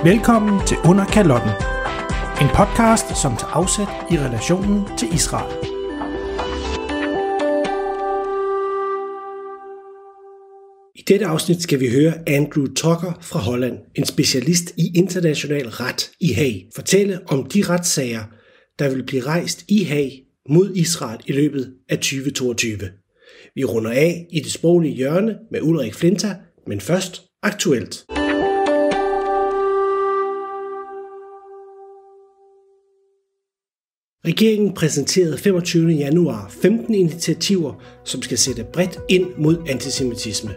Velkommen til Under Kalotten. En podcast, som tager afsæt i relationen til Israel. I dette afsnit skal vi høre Andrew Tucker fra Holland, en specialist i international ret i Haag, fortælle om de retssager, der vil blive rejst i Haag mod Israel i løbet af 2022. Vi runder af i det sproglige hjørne med Ulrik Flinter, men først aktuelt. Regeringen præsenterede 25. januar 15 initiativer, som skal sætte bredt ind mod antisemitisme.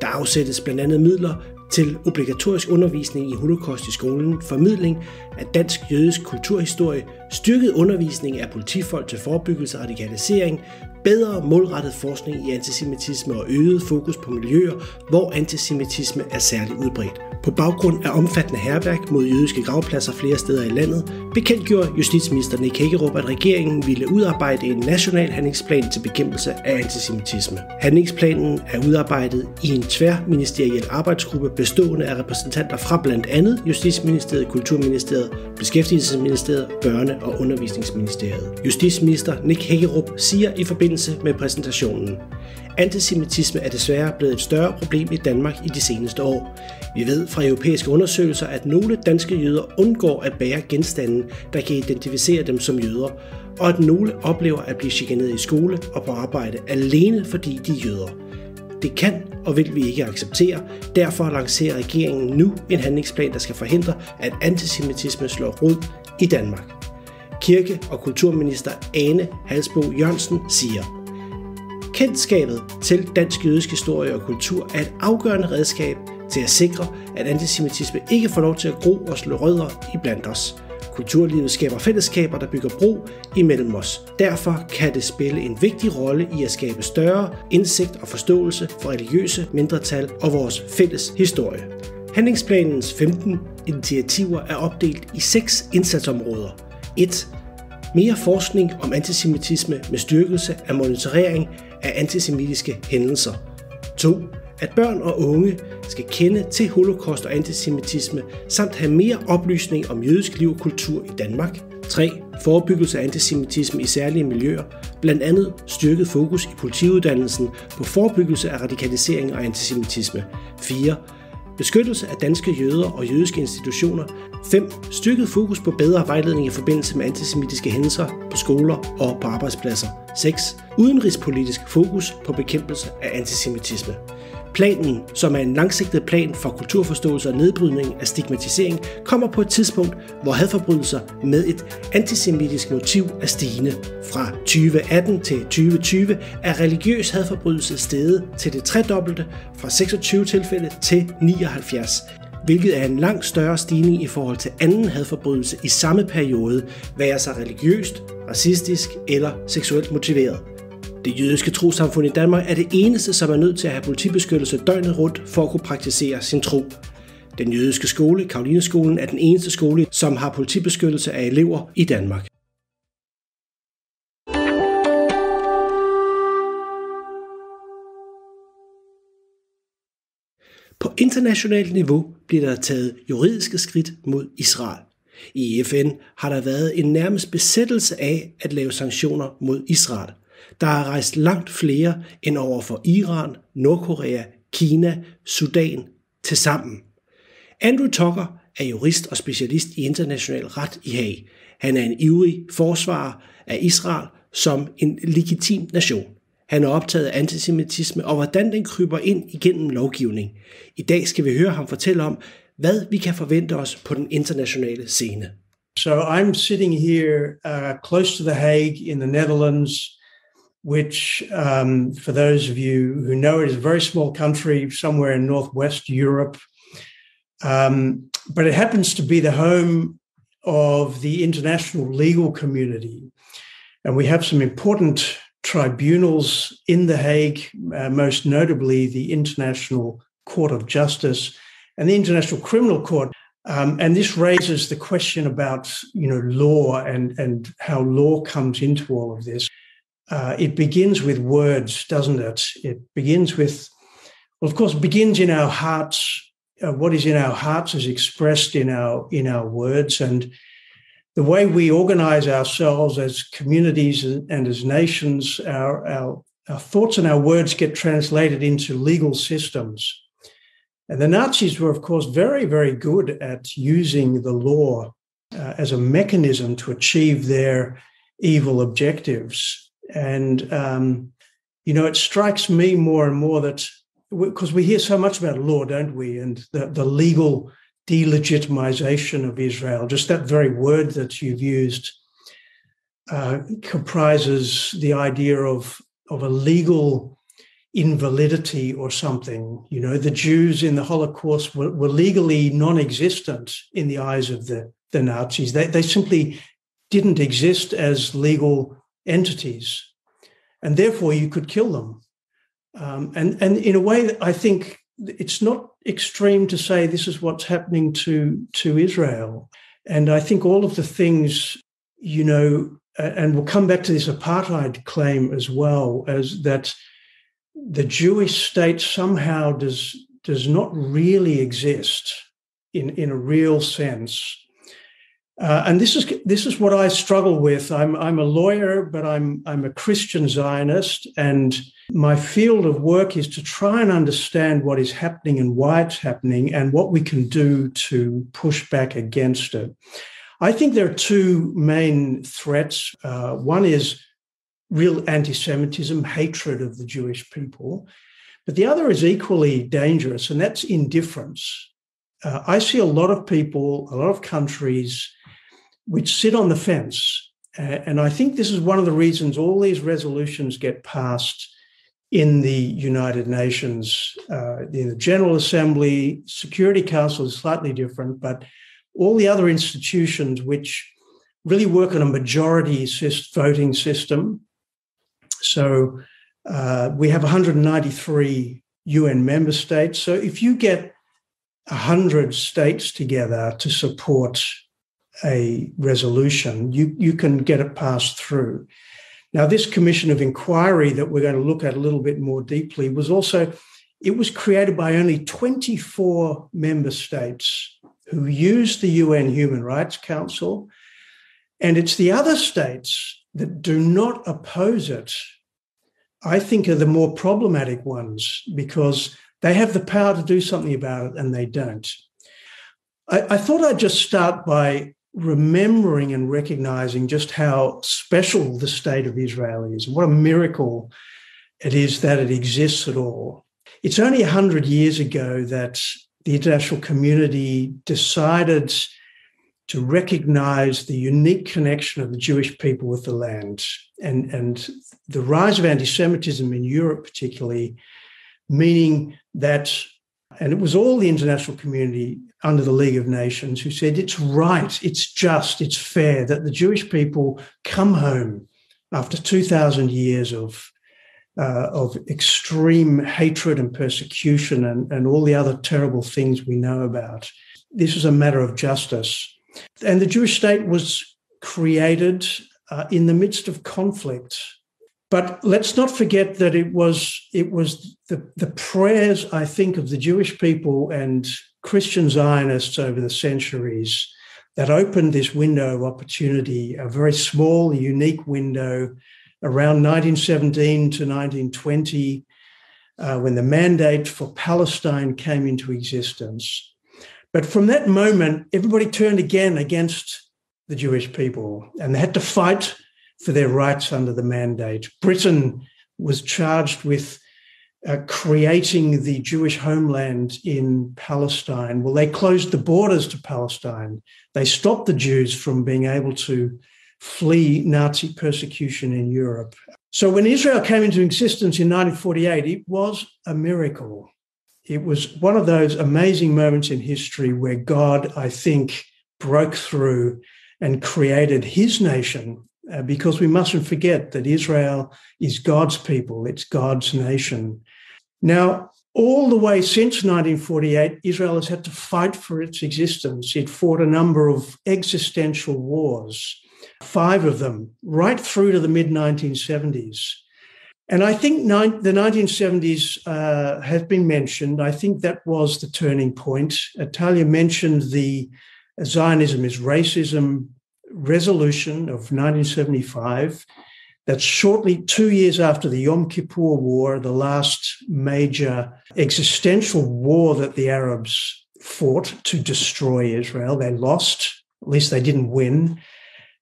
Der afsættes blandt andet midler til obligatorisk undervisning i holocaust i skolen, formidling af dansk-jødisk kulturhistorie, styrket undervisning af politifolk til forebyggelse og radikalisering, bedre målrettet forskning i antisemitisme og øget fokus på miljøer, hvor antisemitisme er særligt udbredt. På baggrund af omfattende hærværk mod jødiske gravpladser flere steder i landet, bekendtgjorde justitsminister Nick Hækkerup, at regeringen ville udarbejde en national handlingsplan til bekæmpelse af antisemitisme. Handlingsplanen er udarbejdet i en tværministeriel arbejdsgruppe bestående af repræsentanter fra blandt andet Justitsministeriet, Kulturministeriet, Beskæftigelsesministeriet, Børne- og Undervisningsministeriet. Justitsminister Nick Hækkerup siger i forbindelse med præsentationen: Antisemitisme er desværre blevet et større problem i Danmark i de seneste år. Vi ved fra europæiske undersøgelser, at nogle danske jøder undgår at bære genstande, der kan identificere dem som jøder, og at nogle oplever at blive chikaneret i skole og på arbejde alene fordi de er jøder. Det kan og vil vi ikke acceptere. Derfor lancerer regeringen nu en handlingsplan, der skal forhindre, at antisemitisme slår rod i Danmark. Kirke- og kulturminister Ane Halsboe Jørgensen siger: Kendskabet til dansk jødisk historie og kultur er et afgørende redskab til at sikre, at antisemitisme ikke får lov til at gro og slå rødder iblandt os. Kulturlivet skaber fællesskaber, der bygger bro imellem os. Derfor kan det spille en vigtig rolle i at skabe større indsigt og forståelse for religiøse mindretal og vores fælles historie. Handlingsplanens 15 initiativer er opdelt i 6 indsatsområder. 1. Mere forskning om antisemitisme med styrkelse af monitorering af antisemitiske hændelser. 2. At børn og unge skal kende til holocaust og antisemitisme, samt have mere oplysning om jødisk liv og kultur i Danmark. 3. Forebyggelse af antisemitisme i særlige miljøer, blandt andet styrket fokus i politiuddannelsen på forebyggelse af radikalisering og antisemitisme. 4. Beskyttelse af danske jøder og jødiske institutioner. 5. Styrket fokus på bedre vejledning i forbindelse med antisemitiske hændelser på skoler og på arbejdspladser. 6. Udenrigspolitisk fokus på bekæmpelse af antisemitisme. Planen, som er en langsigtet plan for kulturforståelse og nedbrydning af stigmatisering, kommer på et tidspunkt, hvor hadforbrydelser med et antisemitisk motiv er stigende. Fra 2018 til 2020 er religiøs hadforbrydelse steget til det tredobbelte, fra 26 tilfælde til 79, hvilket er en langt større stigning i forhold til anden hadforbrydelse i samme periode, være sig religiøst, racistisk eller seksuelt motiveret. Det jødiske trossamfund i Danmark er det eneste, som er nødt til at have politibeskyttelse døgnet rundt for at kunne praktisere sin tro. Den jødiske skole, Karolineskolen, er den eneste skole, som har politibeskyttelse af elever i Danmark. På internationalt niveau bliver der taget juridiske skridt mod Israel. I FN har der været en nærmest besættelse af at lave sanktioner mod Israel. Der er rejst langt flere end over for Iran, Nordkorea, Kina, Sudan til sammen. Andrew Tucker er jurist og specialist i international ret i Haag. Han er en ivrig forsvarer af Israel som en legitim nation. Han er optaget af antisemitisme og hvordan den kryber ind igennem lovgivning. I dag skal vi høre ham fortælle om, hvad vi kan forvente os på den internationale scene. So I'm sitting here close to The Hague in the Netherlands, which, for those of you who know it, is a very small country somewhere in northwest Europe. But it happens to be the home of the international legal community. And we have some important tribunals in The Hague, most notably the International Court of Justice and the International Criminal Court. And this raises the question about, law and how law comes into all of this. It begins with words, doesn't it? It begins with, well, of course, it begins in our hearts what is in our hearts is expressed in our words, and the way we organize ourselves as communities and as nations, our thoughts and our words get translated into legal systems. And the Nazis were, of course, very, very good at using the law as a mechanism to achieve their evil objectives. And, it strikes me more and more that, because we hear so much about law, don't we, and the legal delegitimization of Israel, just that very word that you've used comprises the idea of a legal invalidity or something. The Jews in the Holocaust were legally non-existent in the eyes of the Nazis. They simply didn't exist as legal entities, and therefore you could kill them. And in a way, I think it's not extreme to say this is what's happening to Israel. And I think all of the things, and we'll come back to this apartheid claim as well, as that the Jewish state somehow does not really exist in a real sense. And this is what I struggle with. I'm a lawyer, but I'm a Christian Zionist, and my field of work is to try and understand what is happening and why it's happening and what we can do to push back against it. I think there are two main threats. One is real anti-Semitism, hatred of the Jewish people, but the other is equally dangerous, and that's indifference. I see a lot of people, a lot of countries which sit on the fence. And I think this is one of the reasons all these resolutions get passed in the United Nations, in the General Assembly. Security Council is slightly different, but all the other institutions which really work on a majority voting system. So we have 193 UN member states. So if you get 100 states together to support a resolution, you can get it passed through. Now, this commission of inquiry that we're going to look at a little bit more deeply was created by only 24 member states who used the UN Human Rights Council. And it's the other states that do not oppose it, I think, are the more problematic ones, because they have the power to do something about it and they don't. I thought I'd just start by remembering and recognizing just how special the state of Israel is. What a miracle it is that it exists at all. It's only 100 years ago that the international community decided to recognize the unique connection of the Jewish people with the land, and the rise of anti-Semitism in Europe particularly, meaning that, and it was all the international community under the League of Nations who said it's right, it's just, it's fair that the Jewish people come home after 2,000 years of extreme hatred and persecution and all the other terrible things we know about. This is a matter of justice. And the Jewish state was created in the midst of conflict. But let's not forget that it was the prayers, I think, of the Jewish people and Christian Zionists over the centuries that opened this window of opportunity, a very small, unique window around 1917 to 1920, when the mandate for Palestine came into existence. But from that moment, everybody turned again against the Jewish people, and they had to fight for their rights under the mandate. Britain was charged with creating the Jewish homeland in Palestine. Well, they closed the borders to Palestine. They stopped the Jews from being able to flee Nazi persecution in Europe. So when Israel came into existence in 1948, it was a miracle. It was one of those amazing moments in history where God, I think, broke through and created his nation, because we mustn't forget that Israel is God's people, it's God's nation. Now, all the way since 1948, Israel has had to fight for its existence. It fought a number of existential wars, 5 of them, right through to the mid-1970s. And I think the 1970s has been mentioned. I think that was the turning point. Talia mentioned the Zionism is Racism resolution of 1975. That's shortly 2 years after the Yom Kippur War, the last major existential war that the Arabs fought to destroy Israel. They lost, at least they didn't win.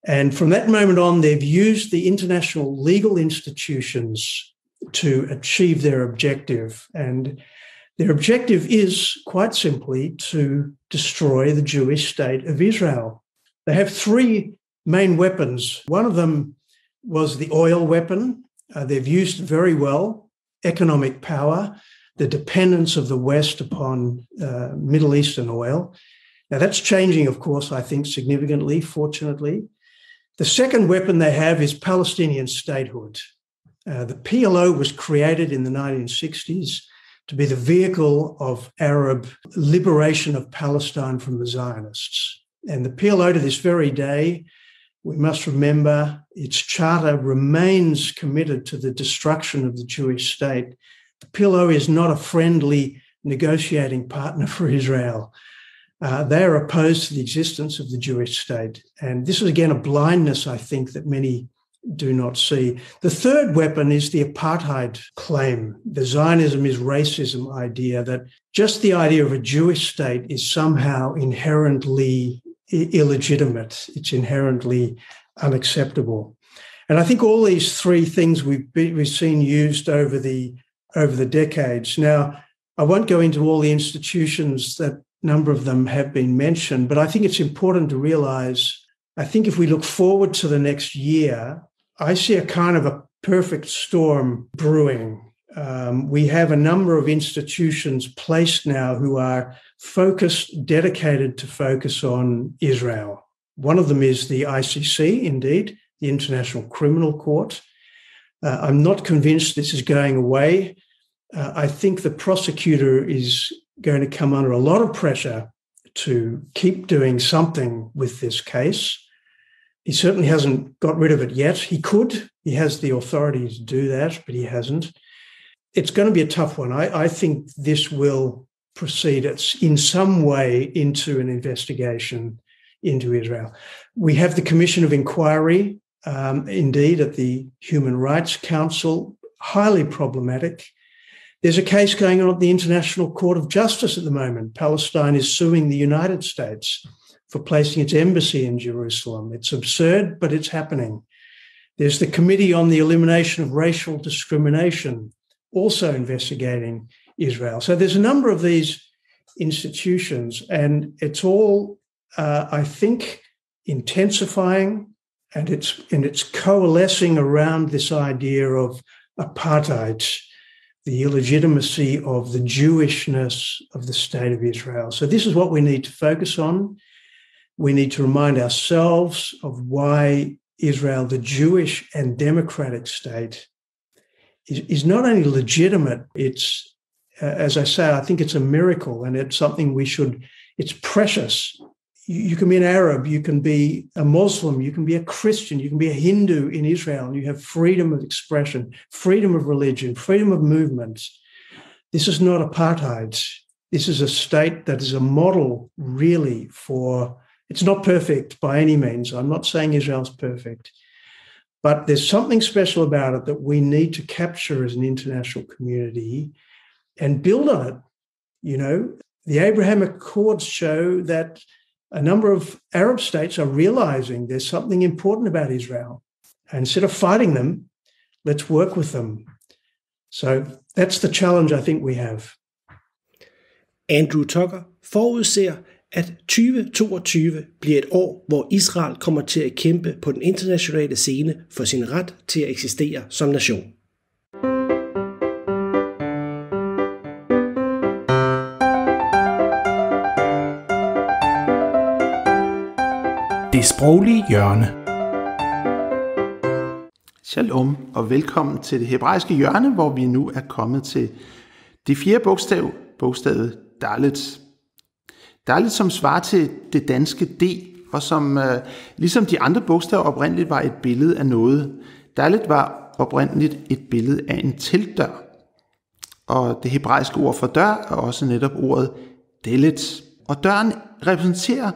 And from that moment on, they've used the international legal institutions to achieve their objective. And their objective is, quite simply, to destroy the Jewish state of Israel. They have three main weapons. One of them was the oil weapon. They've used very well economic power, the dependence of the West upon Middle Eastern oil. Now, that's changing, of course, I think, significantly, fortunately. The second weapon they have is Palestinian statehood. The PLO was created in the 1960s to be the vehicle of Arab liberation of Palestine from the Zionists. And the PLO to this very day, we must remember, its charter remains committed to the destruction of the Jewish state. The PLO is not a friendly negotiating partner for Israel. They are opposed to the existence of the Jewish state. And this is, again, a blindness, I think, that many do not see. The third weapon is the apartheid claim, the Zionism is racism idea, that just the idea of a Jewish state is somehow inherently illegitimate. It's inherently unacceptable. And I think all these three things we've seen used over the decades. Now, I won't go into all the institutions that number of them have been mentioned, but I think it's important to realize, I think if we look forward to the next year, I see a kind of a perfect storm brewing. We have a number of institutions placed now who are dedicated to focus on Israel. One of them is the ICC, indeed, the International Criminal Court. I'm not convinced this is going away. I think the prosecutor is going to come under a lot of pressure to keep doing something with this case. He certainly hasn't got rid of it yet. He could. He has the authority to do that, but he hasn't. It's going to be a tough one. I think this will proceed in some way into an investigation into Israel. We have the Commission of Inquiry, indeed, at the Human Rights Council, highly problematic. There's a case going on at the International Court of Justice at the moment. Palestine is suing the United States for placing its embassy in Jerusalem. It's absurd, but it's happening. There's the Committee on the Elimination of Racial Discrimination, also investigating Israel. So there's a number of these institutions, and it's all, I think, intensifying, and it's coalescing around this idea of apartheid, the illegitimacy of the Jewishness of the state of Israel. So this is what we need to focus on. We need to remind ourselves of why Israel, the Jewish and democratic state, is not only legitimate, it's, as I say, I think it's a miracle, and it's something it's precious. You can be an Arab, you can be a Muslim, you can be a Christian, you can be a Hindu in Israel, and you have freedom of expression, freedom of religion, freedom of movement. This is not apartheid. This is a state that is a model, really, it's not perfect by any means. I'm not saying Israel's perfect, but there's something special about it that we need to capture as an international community and build on it. You know, the Abrahamic Accords show that a number of Arab states are realizing there's something important about Israel. And instead of fighting them, let's work with them. So that's the challenge I think we have. Andrew Tucker forudser, at 2022 bliver et år, hvor Israel kommer til at kæmpe på den internationale scene for sin ret til at eksistere som nation. Det sproglige hjørne. Shalom og velkommen til det hebraiske hjørne, hvor vi nu er kommet til det fjerde bogstav, bogstavet Dalet. Dalet, som svarer til det danske D, og som ligesom de andre bogstaver oprindeligt var et billede af noget. Dalet var oprindeligt et billede af en teltdør. Og det hebraiske ord for dør er også netop ordet delet. Og døren repræsenterer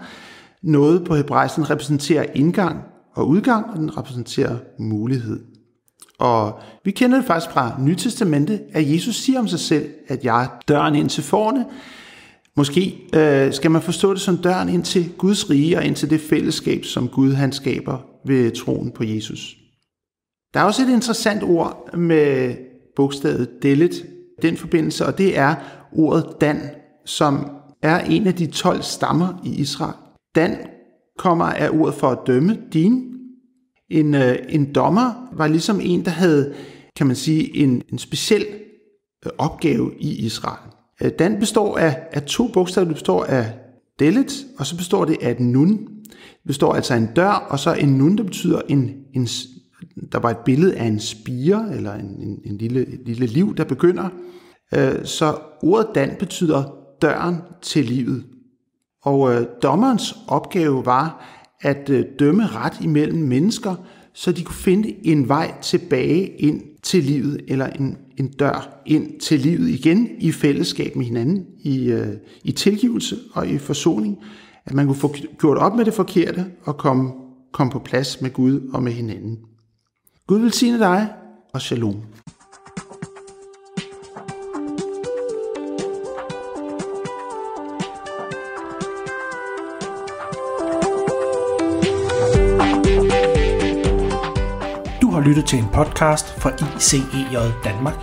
noget på hebraisk. Den repræsenterer indgang og udgang, og den repræsenterer mulighed. Og vi kender det faktisk fra Nye Testamente, at Jesus siger om sig selv, at jeg er døren ind til fårene. Måske skal man forstå det som døren ind til Guds rige og ind til det fællesskab, som Gud han skaber ved troen på Jesus. Der er også et interessant ord med bogstavet delet i den forbindelse, og det er ordet Dan, som er en af de 12 stammer i Israel. Dan kommer af ordet for at dømme, din. En dommer var ligesom en, der havde, kan man sige, en speciel opgave i Israel. Dan består af 2 bogstaver. Det består af delet, og så består det af et nun. Det består altså af en dør, og så en nun, der betyder der var et billede af en spire, eller en lille liv, der begynder. Så ordet Dan betyder døren til livet. Og dommerens opgave var at dømme ret imellem mennesker, så de kunne finde en vej tilbage ind til livet, eller en dør ind til livet igen i fællesskab med hinanden, i tilgivelse og i forsoning, at man kunne få gjort op med det forkerte og komme på plads med Gud og med hinanden. Gud velsigne dig, og shalom. Du har lyttet til en podcast fra ICEJ Danmark.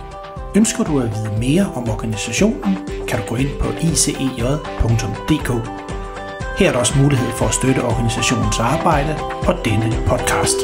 Ønsker du at vide mere om organisationen, kan du gå ind på icej.dk. Her er der også mulighed for at støtte organisationens arbejde og denne podcast.